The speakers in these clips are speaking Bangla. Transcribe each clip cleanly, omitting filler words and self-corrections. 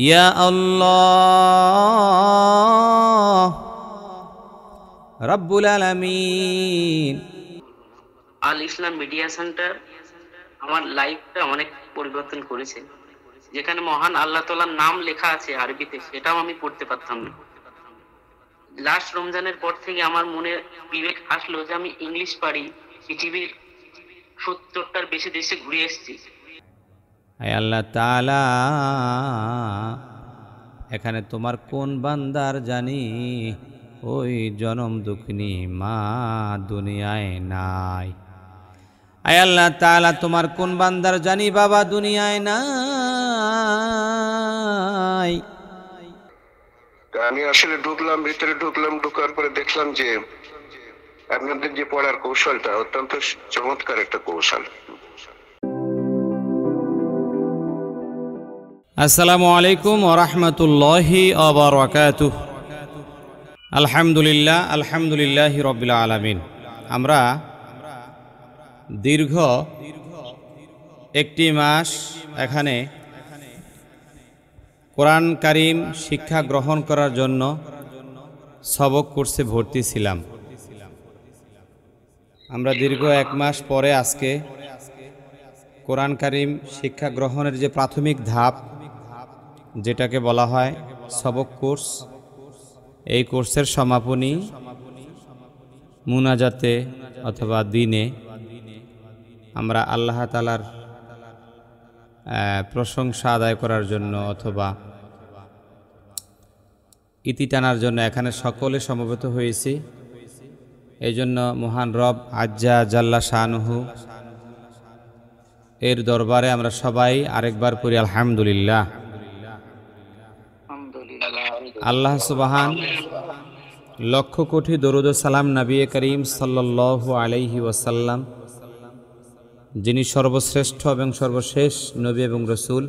ইয়া আল্লাহ রাব্বুল আলামিন। আল ইসলাম মিডিয়া সেন্টার আমার লাইফটা অনেক পরিবর্তন করেছে। যেখানে মহান আল্লাহ তাআলার নাম লেখা আছে আরবিতে, সেটাও আমি পড়তে পারতাম না। লাস্ট রমজানের পর থেকে আমার মনে বিবেক আসলো যে আমি ইংলিশ পারি। পৃথিবীর 70টার বেশি দেশে ঘুরে এসেছি। আয় আল্লাহ তাআলা, এখানে তোমার কোন বান্দার জানি ওই জনম দুঃখিনী মা দুনিয়ায় নাই। আয় আল্লাহ তাআলা, তোমার কোন বান্দার জানি বাবা দুনিয়ায় নাই। আমি আসলে ভিতরে ঢুকলাম, ঢোকার পরে দেখলাম যে আপনাদের যে পড়ার কৌশলটা অত্যন্ত চমৎকার একটা কৌশল। আসসালামু আলাইকুম ওয়া রাহমাতুল্লাহি ওয়া বারাকাতুহু। আলহামদুলিল্লাহ, আলহামদুলিল্লাহি রাব্বিল আলামিন। আমরা দীর্ঘ একটি মাস এখানে কোরআন কারীম শিক্ষা গ্রহণ করার জন্য সবক কোর্সে ভর্তি ছিলাম। আমরা দীর্ঘ এক মাস পরে আজকে কোরআন কারীম শিক্ষা গ্রহণের যে প্রাথমিক ধাপ, যেটাকে বলা হয় সবক কোর্স, এই কোর্সের সমাপনী মুনাজাতে অথবা দিনে আমরা আল্লাহ তাআলার প্রশংসা আদায় করার জন্য অথবা ইতি টানার জন্য এখানে সকলে সমবেত হয়েছি। এই জন্য মহান রব আজ্জা জাল্লা শানুহু এর দরবারে আমরা সবাই আরেকবার পড়ি আলহামদুলিল্লাহ। আল্লাহ সুবহান লক্ষ কোটি দরুদ ও সালাম নবী করিম সাল্লাল্লাহু আলাইহি ওয়াসাল্লাম, যিনি সর্বশ্রেষ্ঠ এবং সর্বশেষ নবী এবং রসুল,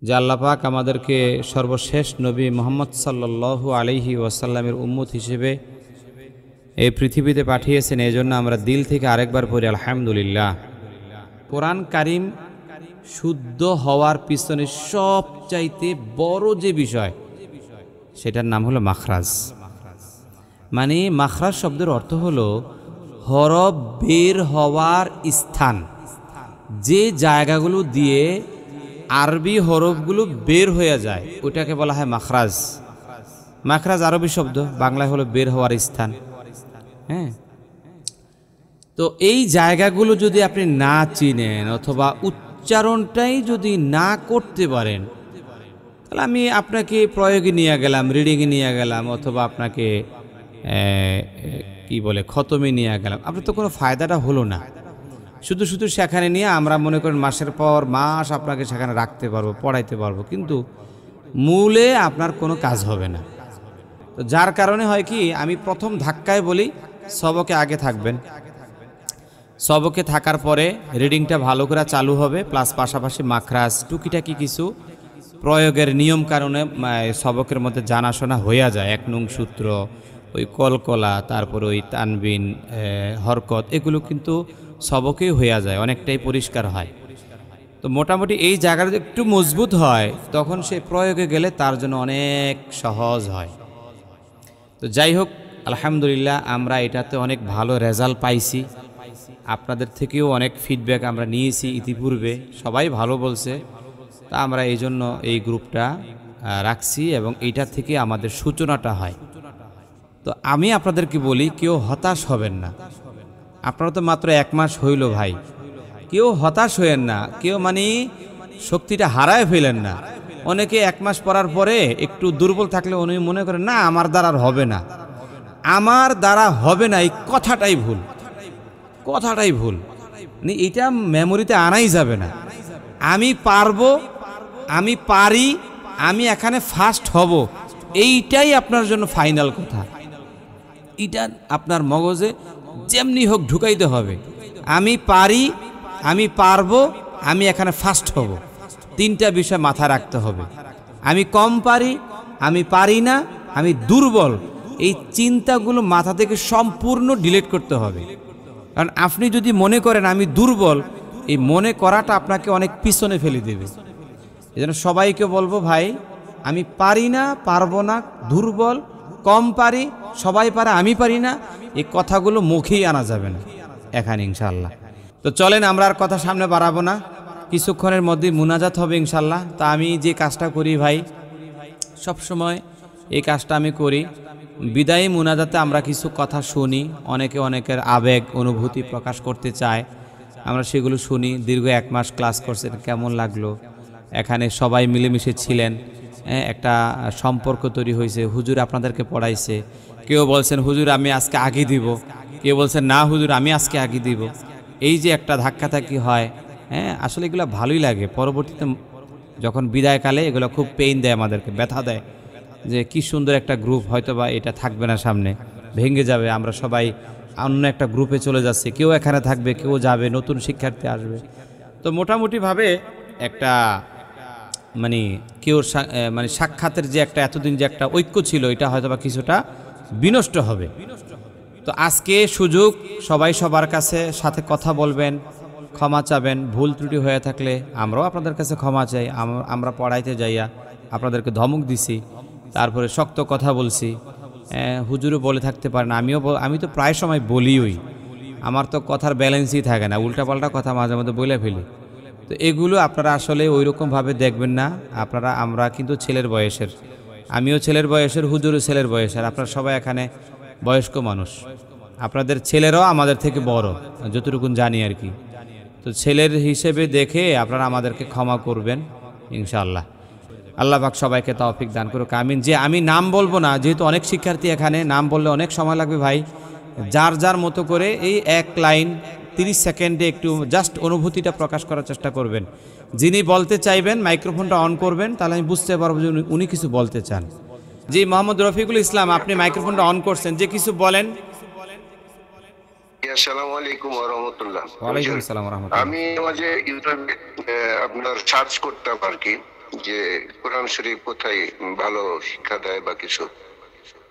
যে আল্লাহ পাক আমাদেরকে সর্বশেষ নবী মুহাম্মদ সাল্লাল্লাহু আলাইহি ওয়াসাল্লামের উম্মত হিসেবে এই পৃথিবীতে পাঠিয়েছেন। এই জন্য আমরা দিল থেকে আরেকবার পড়ি আলহামদুলিল্লাহ। কোরআন কারীম শুদ্ধ হওয়ার পিছনে সবচাইতে বড় যে বিষয়, সেটার নাম হলো মাখরাজ। মানে মাখরাজ শব্দের অর্থ হলো হরফ বের হওয়ার স্থান। যে জায়গাগুলো দিয়ে আরবি হরফগুলো বের হয়ে যায় ওটাকে বলা হয় মাখরাজ। মাখরাজ আরবি শব্দ, বাংলায় হলো বের হওয়ার স্থান। হ্যাঁ, তো এই জায়গাগুলো যদি আপনি না চিনেন অথবা উচ্চারণটাই যদি না করতে পারেন, তাহলে আমি আপনাকে প্রয়োগে নিয়ে গেলাম, রিডিংয়ে নিয়ে গেলাম, অথবা আপনাকে কি বলে খতমে নিয়ে গেলাম, আপনার তো কোনো ফায়দাটা হলো না। শুধু শুধু সেখানে নিয়ে আমরা মনে করেন মাসের পর মাস আপনাকে সেখানে রাখতে পারবো, পড়াইতে পারবো, কিন্তু মূলে আপনার কোনো কাজ হবে না। তো যার কারণে হয় কি, আমি প্রথম ধাক্কায় বলি সবকে আগে থাকবেন। সবকে থাকার পরে রিডিংটা ভালো করে চালু হবে, প্লাস পাশাপাশি মাখরাজ টুকিটাকি কিছু প্রয়োগের নিয়ম কারণে সবকের মধ্যে জানাশোনা হয়ে যায়। 1 নং সূত্র, ওই কলকলা, তারপর ওই তানবিন, হরকত, এগুলো কিন্তু সবকেই হয়ে যায়, অনেকটাই পরিষ্কার হয়। তো মোটামুটি এই জায়গাটা একটু মজবুত হয়, তখন সে প্রয়োগে গেলে তার জন্য অনেক সহজ হয়। তো যাই হোক, আলহামদুলিল্লাহ আমরা এটাতে অনেক ভালো রেজাল্ট পাইছি। আপনাদের থেকেও অনেক ফিডব্যাক আমরা নিয়েছি ইতিপূর্বে, সবাই ভালো বলছে। তা আমরা এই জন্য এই গ্রুপটা রাখছি এবং এইটা থেকে আমাদের সূচনাটা হয়। তো আমি আপনাদেরকে বলি, কেউ হতাশ হবেন না। আপনারা তো মাত্র 1 মাস হইল ভাই, কেউ হতাশ হইেন না, কেউ মানে শক্তিটা হারায় ফেলেন না। অনেকে 1 মাস পড়ার পরে একটু দুর্বল থাকলে উনি মনে করেন না আমার দ্বারা আর হবে না, আমার দ্বারা হবে না, এই কথাটাই ভুল, কথাটাই ভুল। এটা মেমোরিতে আনাই যাবে না। আমি পারবো, আমি পারি, আমি এখানে ফার্স্ট হব, এইটাই আপনার জন্য ফাইনাল কথা। এটা আপনার মগজে যেমনি হোক ঢুকাইতে হবে। আমি পারি, আমি পারবো, আমি এখানে ফার্স্ট হব, 3টা বিষয় মাথায় রাখতে হবে। আমি কম পারি, আমি পারি না, আমি দুর্বল, এই চিন্তাগুলো মাথা থেকে সম্পূর্ণ ডিলিট করতে হবে। কারণ আপনি যদি মনে করেন আমি দুর্বল, এই মনে করাটা আপনাকে অনেক পিছনে ফেলে দেবে। এই জন্য সবাইকে বলবো ভাই, আমি পারি না, পারবো না, দুর্বল, কম পারি, সবাই পারে আমি পারি না, এই কথাগুলো মুখেই আনা যাবে না এখানে ইনশাআল্লাহ। তো চলেন আমরা আর কথা সামনে বাড়াবো না, কিছুক্ষণের মধ্যেই মুনাজাত হবে ইনশাআল্লাহ। তা আমি যে কাজটা করি ভাই, সব সময় এই কাজটা আমি করি, বিদায়ী মুনাজাতে আমরা কিছু কথা শুনি, অনেকে অনেকের আবেগ অনুভূতি প্রকাশ করতে চায়, আমরা সেগুলো শুনি। দীর্ঘ 1 মাস ক্লাস করছেন, কেমন লাগলো, এখানে সবাই মিলেমিশে ছিলেন, একটা সম্পর্ক তৈরি হয়েছে, হুজুর আপনাদেরকে পড়াইছে, কেউ বলছেন হুজুর আমি আজকে আগে দিব, কেউ বলছেন না হুজুর আমি আজকে আগে দিব। এই যে একটা ধাক্কাধাক্কি হয়, আসলে এগুলো ভালোই লাগে। পরবর্তীতে যখন বিদায়কালে এগুলো খুব পেইন দেয়, আমাদেরকে ব্যথা দেয়, যে কি সুন্দর একটা গ্রুপ, হয়তো বা এটা থাকবে না, সামনে ভেঙে যাবে, আমরা সবাই অন্য একটা গ্রুপে চলে যাচ্ছি, কেউ এখানে থাকবে, কেউ যাবে, নতুন শিক্ষার্থী আসবে। তো মোটামুটিভাবে একটা মানে কেউ মানে সাক্ষাতের যে একটা এতদিন যে একটা ঐক্য ছিল, এটা হয়তো বা কিছুটা বিনষ্ট হবে। তো আজকে সুযোগ, সবাই সবার কাছে সাথে কথা বলবেন, ক্ষমা চাবেন, ভুল ত্রুটি হয়ে থাকলে আমরাও আপনাদের কাছে ক্ষমা চাই। আমরা পড়াইতে যাইয়া আপনাদেরকে ধমক দিছি, তারপরে শক্ত কথা বলছি, হুজুরও বলে থাকতে পারেন, আমি তো প্রায় সময় বলিওই, আমার তো কথার ব্যালেন্সই থাকে না, উল্টাপাল্টা কথা মাঝে মধ্যে বলে ফেলি। তো এগুলো আপনারা আসলে ওই রকমভাবে দেখবেন না। আমরা কিন্তু ছেলের বয়সের, আমিও ছেলের বয়সের, হুজুরও ছেলের বয়সের, আপনারা সবাই এখানে বয়স্ক মানুষ, আপনাদের ছেলেরাও আমাদের থেকে বড় যতটুকুন জানি আর কি। তো ছেলের হিসেবে দেখে আপনারা আমাদেরকে ক্ষমা করবেন ইনশাআল্লাহ। আল্লাহ পাক সবাইকে তৌফিক দান করুক, আমিন। যে আমি নাম বলবো না, যেহেতু অনেক শিক্ষার্থী এখানে, নাম বললে অনেক সময় লাগবে ভাই, যার যার মতো করে এই 1 লাইন 30 সেকেন্ডে একটু জাস্ট অনুভূতিটা প্রকাশ করার চেষ্টা করবেন। যিনি বলতে চাইবেন মাইক্রোফোনটা অন করবেন, তাহলে আমি বুঝতে পারবো যে উনি কিছু বলতে চান। জি মোহাম্মদ রফিকুল ইসলাম, আপনি মাইক্রোফোনটা অন করছেন, যে কিছু বলেন। আসসালামু আলাইকুম ওয়া রাহমাতুল্লাহ। ওয়ালাইকুম আসসালাম ওয়া রাহমাতুল্লাহ। আমি মাঝে ইউটিউবে আপনার সার্চ করতাম আর কি, যে কোরআন শরীফ কোথায় ভালো শিক্ষা দেয় বা কিছু।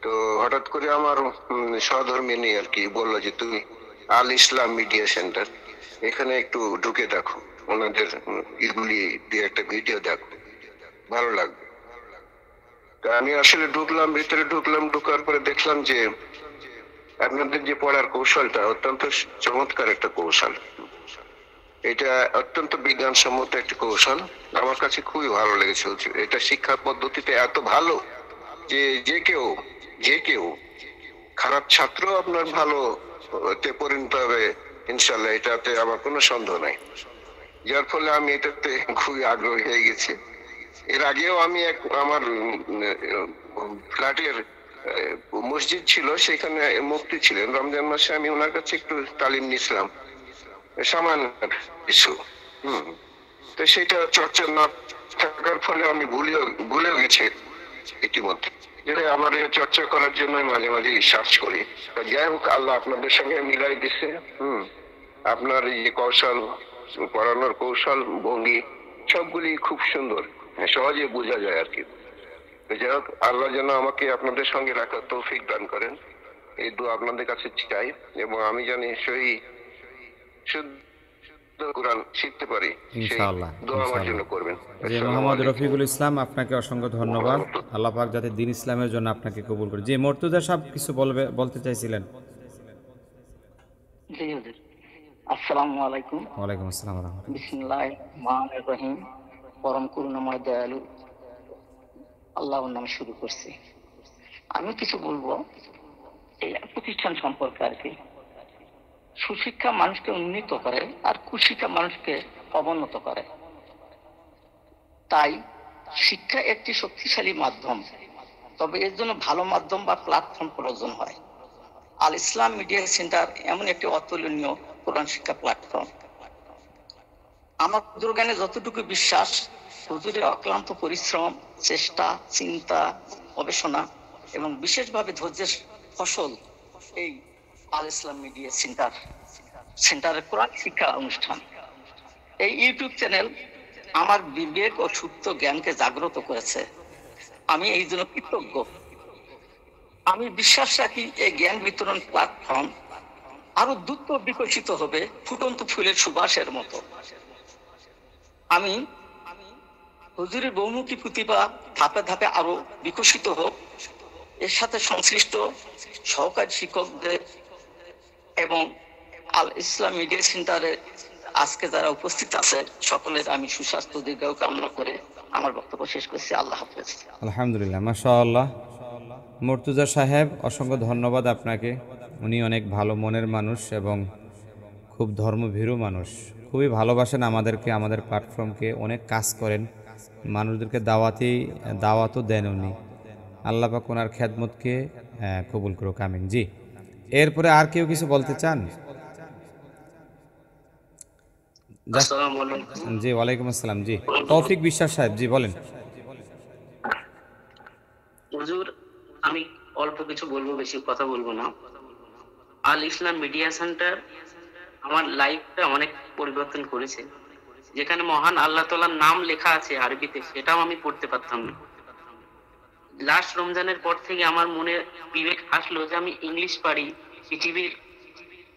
তো হঠাৎ করে আমার সহধর্মিনী আর কি বললো যে তুমি আল ইসলাম মিডিয়া সেন্টার, এখানে একটু ঢুকে দেখো, ওনাদের এগুলি দিয়ে একটা ভিডিও দেখো, ভালো লাগবে। তা আমি আসলে ভিতরে ঢুকলাম, ঢোকার পরে দেখলাম যে আপনাদের যে পড়ার কৌশলটা অত্যন্ত চমৎকার একটা কৌশল, এটা অত্যন্ত বিজ্ঞানসম্মত একটা কৌশল, আমার কাছে খুবই ভালো লেগেছে। এটা শিক্ষা পদ্ধতিতে এত ভালো যে যে কেউ খারাপ ছাত্র আপনার ভালো পরিণত হবে ইনশাল্লাহ, এটাতে আমার কোনো সন্দেহ নাই। যার ফলে আমি এটাতে খুবই আগ্রহী হয়ে গেছি। এর আগেও আমি আমার ফ্ল্যাটের মসজিদ ছিল, সেখানে মুফতি ছিলেন, রমজান মাসে আমি ওনার কাছে একটু তালিম নিছিলাম সামান্য কিছু। তো সেটা চর্চা না থাকার ফলে আমি ভুলেও গেছি ইতিমধ্যে। আমার চর্চা করার জন্য মাঝে মাঝে সার্চ করি। যাই হোক, আল্লাহ আপনাদের সঙ্গে মিলাই দিচ্ছে। আপনার এই কৌশল, পড়ানোর কৌশল, ভঙ্গি সবগুলি খুব সুন্দর, সহজে বোঝা যায় আর কি। যাই হোক, আল্লাহ যেন আমাকে আপনাদের সঙ্গে রাখার তৌফিক দান করেন, এই দোয়া আপনাদের কাছে চাই, এবং আমি জানি সহি শুদ্ধ কোরআন শিখতে পারি, ইনশাআল্লাহ দোয়া আমার জন্য করবেন। জি মোহাম্মদ রফিকুল ইসলাম, আপনাকে অসংখ্য ধন্যবাদ। আল্লাহ পাক যাতে দ্বীন ইসলামের জন্য আপনাকে কবুল করে। যে মর্তুজা সাহেব কিছু বলতে চাইছিলেন। জি হুজুর, আসসালামু আলাইকুম। ওয়ালাইকুম আসসালাম ওয়া রাহমাতুল্লাহ। বিসমিল্লাহির রহমানির রহিম। পরম করুণাময় দয়ালু আল্লাহর নামে শুরু করছি। আমি কিছু বলবো এই প্রতিষ্ঠান সম্পর্কে আর কি। সুশিক্ষা মানুষকে উন্নীত করে আর কুশিক্ষা মানুষকে অবনত করে। তাই শিক্ষা একটি শক্তিশালী মাধ্যম, তবে এর জন্য ভালো মাধ্যম বা প্ল্যাটফর্ম প্রয়োজন হয়। আল ইসলাম মিডিয়া সেন্টার এমন একটি অতুলনীয় কোরআন শিক্ষা প্ল্যাটফর্ম। আমার জ্ঞানে যতটুকু বিশ্বাস, হুজুরের অক্লান্ত পরিশ্রম, চেষ্টা, চিন্তা, গবেষণা এবং বিশেষভাবে ধৈর্যের ফসল এই আল ইসলাম মিডিয়া সেন্টারের কোরআন শিক্ষা অনুষ্ঠান। এই ইউটিউব চ্যানেল আমার বিবেক ও সুপ্ত জ্ঞানকে জাগ্রত করেছে, আমি এই জন্য কৃতজ্ঞ। আমি বিশ্বাস রাখি এই জ্ঞান বিতরণ প্ল্যাটফর্ম আরো দ্রুত বিকশিত হবে ফুটন্ত ফুলের সুবাসের মতো। আমি হুজুরের বহুমুখী প্রতিভা ধাপে ধাপে আরো বিকশিত হোক, এর সাথে সংশ্লিষ্ট সহকারী শিক্ষকদের এবং আল ইসলাম মিডিয়া সেন্টারে আজকে যারা উপস্থিত আছে সকলের আমি সুস্বাস্থ্য দীর্ঘায়ু কামনা করে আমার বক্তব্য শেষ করছি। আল্লাহ হাফেজ। আলহামদুলিল্লাহ, মাশাআল্লাহ। মুর্তজা সাহেব, অসংখ্য ধন্যবাদ আপনাকে। উনি অনেক ভালো মনের মানুষ এবং খুব ধর্মভীরু মানুষ, খুবই ভালোবাসেন আমাদেরকে, আমাদের প্ল্যাটফর্মকে, অনেক কাজ করেন, মানুষদেরকে দাওয়াতও দেন উনি। আল্লাহ পাক ওনার খেদমতকে কবুল করুক, আমিন। জি, এরপরে আর কেউ কিছু বলতে চান? আসসালামু আলাইকুম। জি, ওয়ালাইকুম আসসালাম। জি, তৌফিক বিশ্বাস সাহেব, জি বলেন। হুজুর, আমি অল্প কিছু বলবো, বেশি কথা বলবো না। আল ইসলাম মিডিয়া সেন্টার আমার লাইফটা অনেক পরিবর্তন করেছে। যেখানে মহান আল্লাহ তাআলার নাম লেখা আছে আরবিতে, সেটাও আমি পড়তে পারতাম না। লাস্ট রমজানের পর থেকে আমার মনে বিবেক আসলো যে আমি ইংলিশ পারি, পৃথিবীর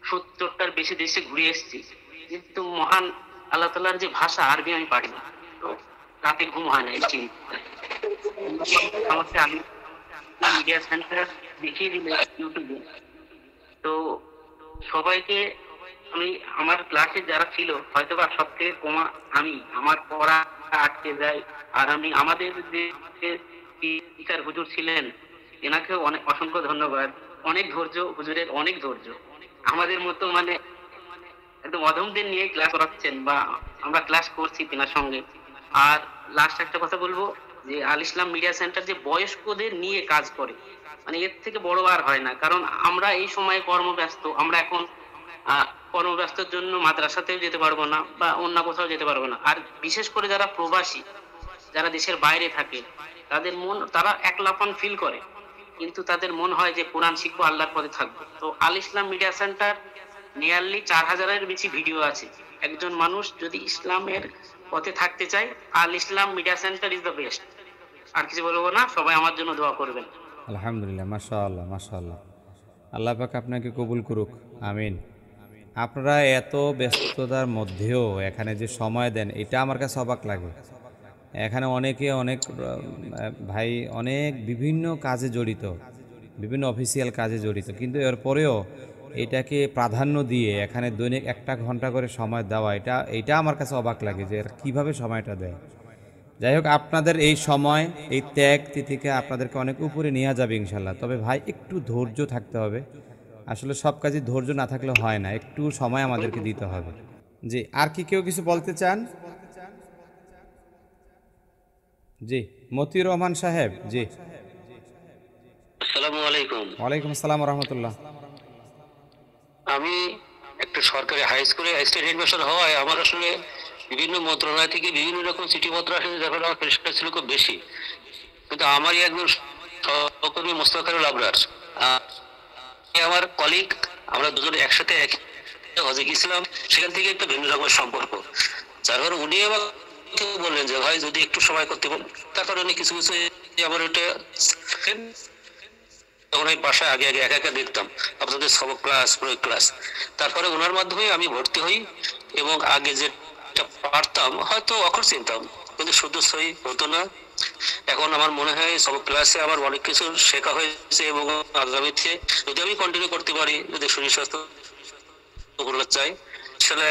70টার বেশি দেশে ঘুরে এসেছি, কিন্তু মহান আল্লাহ তাআলার যে ভাষা আরবি আমি পারি না। তো রাতে ঘুম হয় না এই চিন্তায়। আমাকে আমি মিডিয়া সেন্টার দেখিয়ে দিলে ইউটিউবে, তো সবাইকে আমি, আমার ক্লাসে যারা ছিল হয়তো বা সব থেকে কমা আমি, আমার পড়া আটকে যায়। আর আমি আমাদের যে স্পিকার হুজুর ছিলেন, এনাকেও অনেক অসংখ্য ধন্যবাদ। অনেক ধৈর্য হুজুরের, অনেক ধৈর্য। আমাদের মতো মানে একদম অধমদের নিয়ে ক্লাস করাচ্ছেন, বা আমরা ক্লাস করছি তেনার সঙ্গে। আর লাস্ট একটা কথা বলবো যে আল ইসলাম মিডিয়া সেন্টার যে বয়স্কদের নিয়ে কাজ করে, মানে এর থেকে বড় আর হয় না। কারণ আমরা এই সময় কর্মব্যস্ত, আমরা এখন কর্মব্যস্তর জন্য মাদ্রাসাতেও যেতে পারবো না বা অন্য কোথাও যেতে পারবো না। আর বিশেষ করে যারা প্রবাসী, যারা দেশের বাইরে থাকে, তাদের মন, তারা একলাপন ফিল করে, কিন্তু তাদের মন হয় যে কোরআন শিখবো, আল্লাহর পথে থাকবো। তো আল ইসলাম মিডিয়া সেন্টার নিয়ারলি 4000-এর বেশি ভিডিও আছে। একজন মানুষ যদি ইসলামের পথে থাকতে চায়, Al Islam media center is the best. আর কিছু বলবো না, সবাই আমার জন্য দোয়া করবেন। আলহামদুলিল্লাহ, মাশাআল্লাহ, মাশাআল্লাহ। আল্লাহ পাক আপনাকে কবুল করুক, আমিন। আপনারা এত ব্যস্ততার মধ্যেও এখানে যে সময় দেন, এটা আমার কাছে অবাক লাগে। এখানে অনেকে অনেক ভাই অনেক বিভিন্ন কাজে জড়িত, বিভিন্ন অফিসিয়াল কাজে জড়িত, কিন্তু এরপরেও এটাকে প্রাধান্য দিয়ে এখানে দৈনিক 1 ঘন্টা করে সময় দেওয়া, এটা আমার কাছে অবাক লাগে যে এরা কীভাবে সময়টা দেয়। যাই হোক, আপনাদের এই সময়, এই ত্যাগ তিথিকে আপনাদেরকে অনেক উপরে নিয়ে যাবে ইনশাল্লাহ। তবে ভাই একটু ধৈর্য থাকতে হবে, আসলে সব কাজে ধৈর্য না থাকলে হয় না, একটু সময় আমাদেরকে দিতে হবে। জি, আর কি কেউ কিছু বলতে চান? জি, মতিউর রহমান সাহেব। জি, আসসালামু আলাইকুম। ওয়ালাইকুম আসসালাম রহমতুল্লাহ। আমি একটা সরকারি হাই স্কুলে অ্যাসিস্ট্যান্ট হেডমাস্টার হওয়ায় আমার আসলে বিভিন্ন মন্ত্রণালয় থেকে বিভিন্ন রকম চিঠিপত্র আসে, যার আমার প্রেশার ছিল খুব বেশি। কিন্তু আমারই একজন সহকর্মী মোস্তফা আবরার, আমার কলিগ, আমরা দুজনে একসাথে হজে গেছিলাম। সেখান থেকে একটা ভিন্ন রকমের সম্পর্ক, যার কারণে উনি আমাকে বললেন যে ভাই যদি একটু সময় করতে বল। তার কারণে কিছু কিছু আমার ওটা তখন আমি বাসায় আগে আগে একা একা দেখতাম আপনাদের সবক ক্লাস, প্রয়োগ ক্লাস। তারপরে ওনার মাধ্যমে আমি ভর্তি হই এবং আগে যেটা পারতাম হয়তো অক্ষর চিনতাম, কিন্তু শুদ্ধ সই হতো না। এখন আমার মনে হয় সবক ক্লাসে আমার অনেক কিছু শেখা হয়েছে এবং আগামীতে যদি আমি কন্টিনিউ করতে পারি, যদি শরীর স্বাস্থ্য চাই, সেটা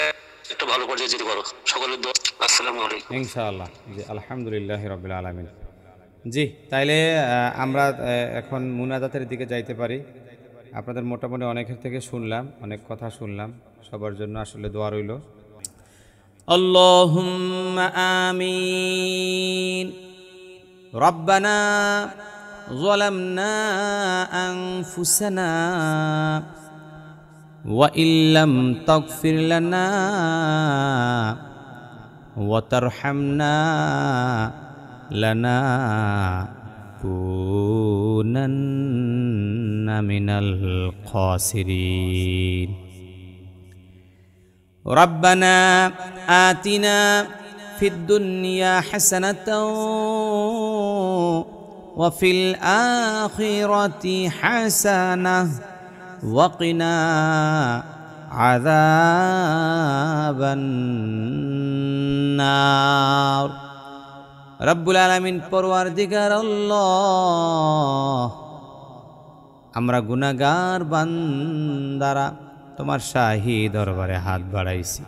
একটা ভালো পর্যায়ে যেতে পারো। সকলের দোয়া। আসসালামু আলাইকুম। ইনশাআল্লাহ। জি, আলহামদুলিল্লাহ রাব্বিল আলামিন। জি, তাইলে আমরা এখন মুনাজাতের দিকে যাইতে পারি। আপনাদের মোটামুটি অনেকের থেকে শুনলাম, অনেক কথা শুনলাম, সবার জন্য আসলে দোয়া রইল। আল্লাহুম্মা আমিন। রব্বানা যালামনা আনফুসানা ওয়া ইল্লাম তাগফির লানা ওয়া তারহামনা লানাকুনান্না মিনাল খাসিরিন। রব্বানা আতিনা ফিদ দুনিয়া হাসানাতাও ওয়া ফিল আখিরাতি হাসানাহ ওয়া কিনা আযাবান নার। রব্বুল আলামিন পরওয়ারদিগার আল্লাহ, আমরা গুনাহগার বান্দারা তোমার শাহী দরবারে হাত বাড়াইছি।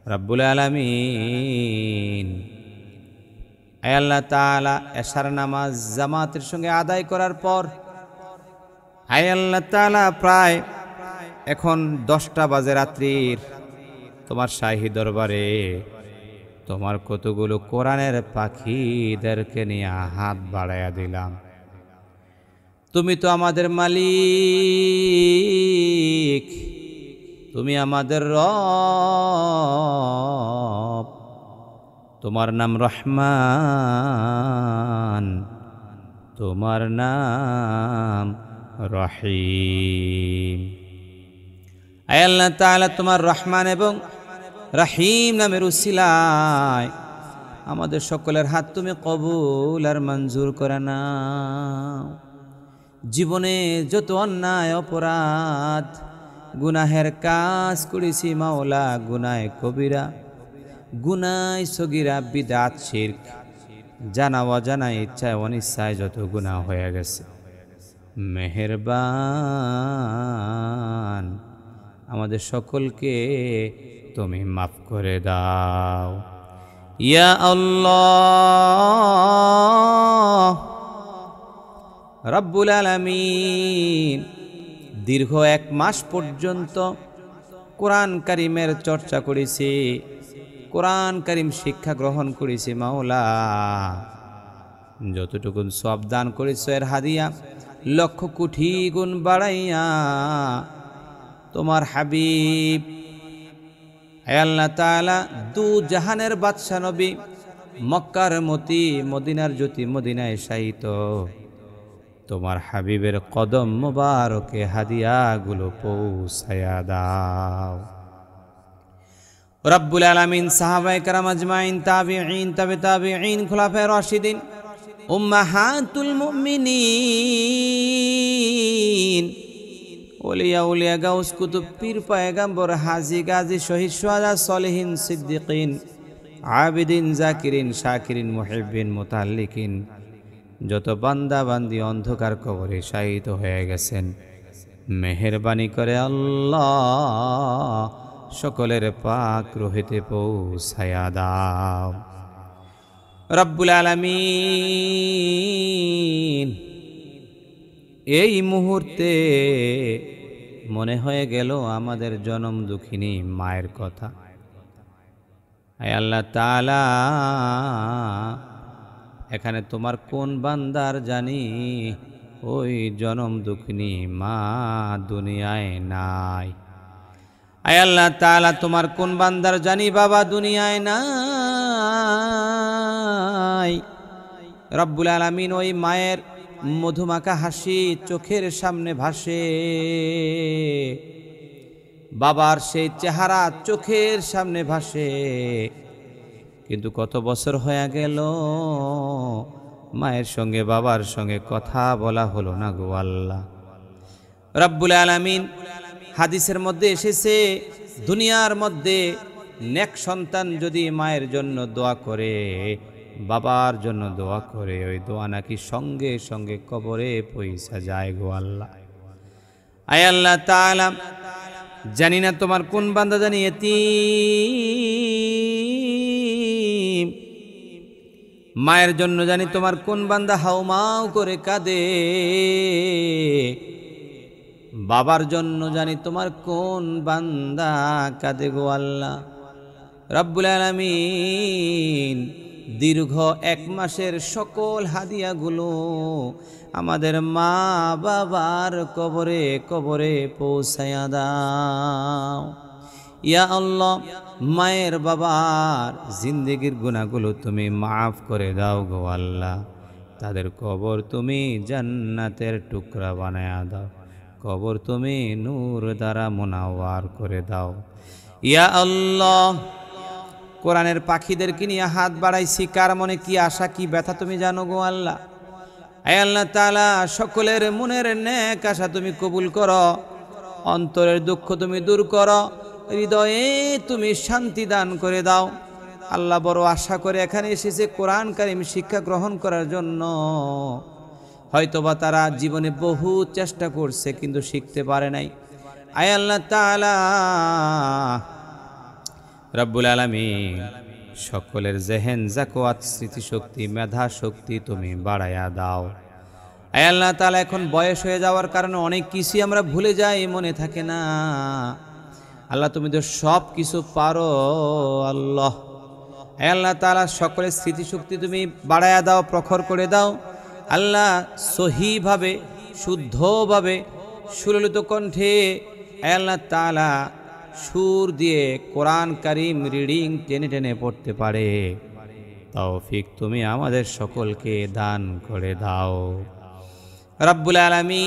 রব্বুল আলামিন, আয় আল্লাহ তাআলা, এশার নামাজ জামাতের সঙ্গে আদায় করার পর আয় আল্লাহ তাআলা প্রায় এখন 10টা বাজে রাত্রির, তোমার শাহী দরবারে তোমার কতগুলো কোরআনের পাখিদেরকে নিয়ে হাত বাড়াইয়া দিলাম। তুমি তো আমাদের মালিক, তুমি আমাদের রব, তোমার নাম রহমান, তোমার নাম রহিম। আয় আল্লাহ তাআলা, তোমার রহমান এবং রহিম নামের উসিলায় আমাদের সকলের হাত তুমি কবুল আর মঞ্জুর করে নাও। জীবনে যত অন্যায় অপরাধ গুনাহের কাজ করেছি মাওলা, গুনাহে কবিরা, গুনাহ সগীরা, বিদআত, শিরক, জানা অজানা, ইচ্ছায় অনিচ্ছায় যত গুনাহ হয়ে গেছে, মেহেরবান আমাদের সকলকে তুমি মাফ করে দাও ইয়া আল্লাহ। রব্বুল আলামিন, দীর্ঘ 1 মাস পর্যন্ত কোরআন কারীমের চর্চা করেছি, কোরআন কারীম শিক্ষা গ্রহণ করেছি মাওলা। যতটুকু সওয়াব দান করেছো এর হাদিয়া লক্ষ কোটি গুণ বাড়াইয়া তোমার হাবিব হে আল্লাহ তাআলা, দু জাহানের বাদশা নবী, মক্কার মতি, মদিনার জ্যোতি, মদিনায় শায়িত তোমার হাবিবের কদম মোবারকে হাদিয়াগুলো পৌঁছায়া দাও। রব্বুল আলামিন, সাহাবায়ে কেরাম আজমাইন, তাবিঈন, তাবে তাবিঈন, খুলাফায়ে রাশিদিন, উম্মাহাতুল মুমিনিন, ওলিয়া উলিয়া, গাউস, কুতুব, পীর, পয়গম্বর, হাজী, গাজী, শহীদ, শুহাদা, সলিহিন, সিদ্দিকিন, আবিদিন, জাকিরিন, শাকিরিন, মুহিব্বিন, মুতাল্লিকিন, যত বান্দা বান্দি অন্ধকার কবরে শায়িত হয়ে গেছেন, মেহেরবানি করে আল্লাহ সকলের পাক রুহেতে পৌঁছায়া দাও। রব্বুল আলামিন, এই মুহূর্তে মনে হয়ে গেল আমাদের জনম দুঃখিনী মায়ের কথা। আয় আল্লাহ তাআলা, এখানে তোমার কোন বান্দার জানি ওই জনম দুঃখিনী মা দুনিয়ায় নাই। আয় আল্লাহ তাআলা, তোমার কোন বান্দার জানি বাবা দুনিয়ায় নাই। রব্বুল আলামিন, ওই মায়ের মধুমাখা হাসি চোখের সামনে ভাসে, বাবার সেই চেহারা চোখের সামনে ভাসে, কিন্তু কত বছর হয়ে গেল মায়ের সঙ্গে বাবার সঙ্গে কথা বলা হলো না গো আল্লাহ। রব্বুল আলামিন, হাদিসের মধ্যে এসেছে, দুনিয়ার মধ্যে নেক সন্তান যদি মায়ের জন্য দোয়া করে, বাবার জন্য দোয়া করে, ওই দোয়া নাকি সঙ্গে সঙ্গে কবরে পয়সা যায় গো আল্লাহ। আয় আল্লাহ তাআলা, জানি না তোমার কোন বান্দা জানি এতিম, মায়ের জন্য জানি তোমার কোন বান্দা হাউমাউ করে কাঁদে, বাবার জন্য জানি তোমার কোন বান্দা কাঁদে গো আল্লাহ। রব্বুল আলামিন, দীর্ঘ 1 মাসের সকল হাদিয়াগুলো আমাদের মা বাবার কবরে কবরে পৌঁছায়া দাও ইয়া আল্লাহ। মায়ের বাবার জিন্দেগির গুনাহগুলো তুমি মাফ করে দাও গো আল্লাহ। তাদের কবর তুমি জান্নাতের টুকরা বানায়া দাও, কবর তুমি নূর দ্বারা মুনাওয়ার করে দাও ইয়া আল্লাহ। কোরআনের পাখিদেরকে নিয়ে হাত বাড়াইছি, কার মনে কি আশা কি ব্যথা তুমি জানো গো আল্লাহ। আয় আল্লাহ তাআলা, সকলের মনের নেক আশা তুমি কবুল করো, অন্তরের দুঃখ তুমি দূর করো, হৃদয়ে তুমি শান্তি দান করে দাও। আল্লাহ বড় আশা করে এখানে এসেছে কোরআন কারীম শিক্ষা গ্রহণ করার জন্য। হয়তোবা তারা জীবনে বহু চেষ্টা করছে কিন্তু শিখতে পারে নাই। আয় আল্লাহ তাআলা রব্বুল আলামিন সকলের জেহেন জাকওয়াত স্মৃতিশক্তি মেধা শক্তি তুমি বাড়ায়া দাও। আয় আল্লাহ তাআলা এখন বয়স হয়ে যাওয়ার কারণে অনেক কিছুই আমরা ভুলে যাই, মনে থাকে না। আল্লাহ তুমি তো সব কিছু পারো আল্লাহ। আয় আল্লাহ তাআলা সকলের স্মৃতিশক্তি তুমি বাড়ায়া দাও, প্রখর করে দাও আল্লাহ। সহিভাবে শুদ্ধভাবে সুললিত কণ্ঠে আয় আল্লাহ তাআলা সুর দিয়ে কোরআন কারীম রিডিং টেনে টেনে পড়তে পারে তৌফিক তুমি আমাদের সকলকে দান করে দাও রব্বুল আলামিন।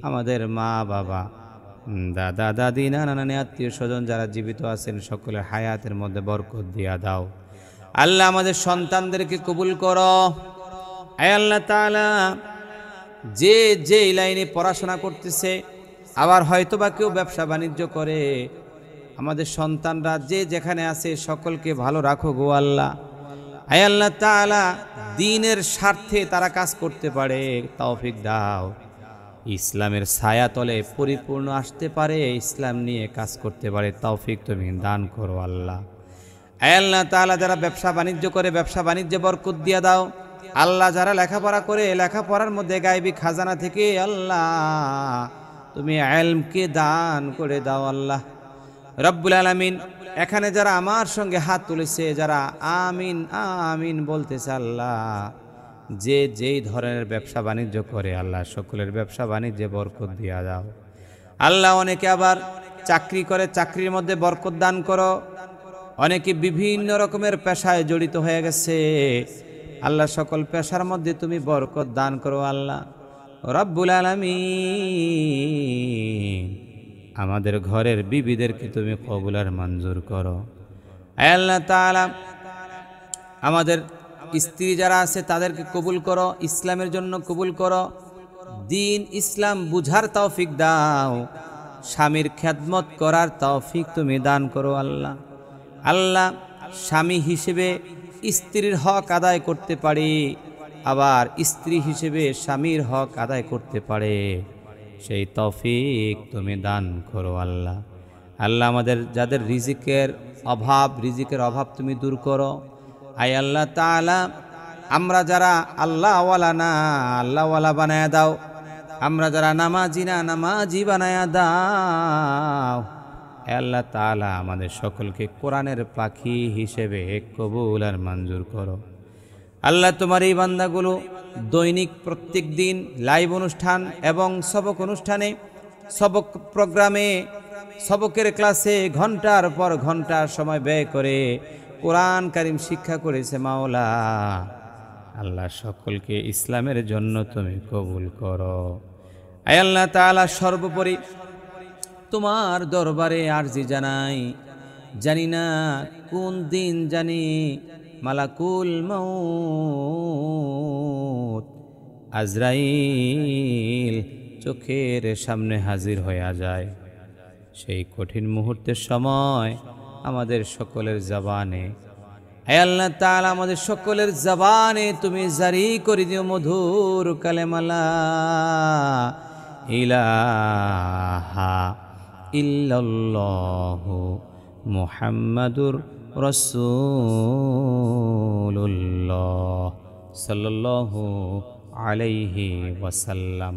আমাদের মা বাবা দাদা দাদি নানা নানি আত্মীয় স্বজন যারা জীবিত আছেন সকলের হায়াতের মধ্যে বরকত দিয়া দাও আল্লাহ। আমাদের সন্তানদেরকে কবুল করো আয় আল্লাহ তাআলা। যে যে লাইনে পড়াশোনা করতেছে, আবার হয়তো বা কেউ ব্যবসা বাণিজ্য করে, আমাদের সন্তানরা যে যেখানে আছে সকলকে ভালো রাখো গো আল্লাহ। আয় আল্লাহ তাআলা দ্বীনের স্বার্থে তারা কাজ করতে পারে তৌফিক দাও। ইসলামের ছায়াতলে পরিপূর্ণ আসতে পারে, ইসলাম নিয়ে কাজ করতে পারে তৌফিক তুমি দান করো আল্লাহ। আয় আল্লাহ তাআলা যারা ব্যবসা বাণিজ্য করে ব্যবসা বাণিজ্যে বরকত দিয়া দাও আল্লাহ। যারা লেখাপড়া করে লেখাপড়ার মধ্যে গায়বী খাজানা থেকে আল্লাহ তুমি ইলমকে দান করে দাও আল্লাহ রব্বুল আলামিন। এখানে যারা আমার সঙ্গে হাত তুলেছে, যারা আমিন আমিন বলতেছে আল্লাহ, যে যেই ধরনের ব্যবসা বাণিজ্য করে আল্লাহ সকলের ব্যবসা বাণিজ্যে বরকত দিয়া দাও আল্লাহ। অনেকে আবার চাকরি করে, চাকরির মধ্যে বরকত দান করো। অনেকে বিভিন্ন রকমের পেশায় জড়িত হয়ে গেছে আল্লাহ, সকল পেশার মধ্যে তুমি বরকত দান করো আল্লাহ রব্বুল আলামিন। আমাদের ঘরের বিবিদেরকে তুমি কবুল আর মঞ্জুর করো আল্লাহ তাআলা। আমাদের স্ত্রী যারা আছে তাদেরকে কবুল করো, ইসলামের জন্য কবুল করো, দ্বীন ইসলাম বুঝার তৌফিক দাও, স্বামীর খেদমত করার তৌফিক তুমি দান করো আল্লাহ। আল্লাহ স্বামী হিসেবে স্ত্রীর হক আদায় করতে পারে, আবার স্ত্রী হিসেবে স্বামীর হক আদায় করতে পারে, সেই তৌফিক তুমি দান করো আল্লাহ। আল্লাহ আমাদের যাদের রিজিকের অভাব তুমি দূর করো আয় আল্লাহ তাআলা। আমরা যারা আল্লাহওয়ালা না আল্লাহওয়ালা বানায়া দাও, আমরা যারা নামাজি না নামাজি বানায়া দাও আল্লাহ তাআলা। আমাদের সকলকে কোরআনের পাখি হিসেবে কবুল আর মঞ্জুর করো আল্লাহ। তোমার এই বান্দাগুলো দৈনিক প্রত্যেক দিন লাইভ অনুষ্ঠান এবং সবক অনুষ্ঠানে, সবক প্রোগ্রামে, সবকের ক্লাসে ঘন্টার পর ঘন্টা সময় ব্যয় করে কোরআন কারীম শিক্ষা করেছে মাওলা। আল্লাহ সকলকে ইসলামের জন্য তুমি কবুল করো আয় আল্লাহ তাআলা। সর্বোপরি তোমার দরবারে আরজি জানাই, জানি না কোন দিন জানি মালাকুল মউত আজরাইল চোখের সামনে হাজির হয়ে যায়। সেই কঠিন মুহূর্তের সময় আমাদের সকলের জবানে হে আল্লাহ তাআলা, আমাদের সকলের জবানে তুমি জারি করে দিও মধুর কালেমা লা ইলাহা ইল্লাল্লাহু মুহাম্মাদুর রাসূলুল্লাহ সাল্লাল্লাহু আলাইহি ওয়াসাল্লাম।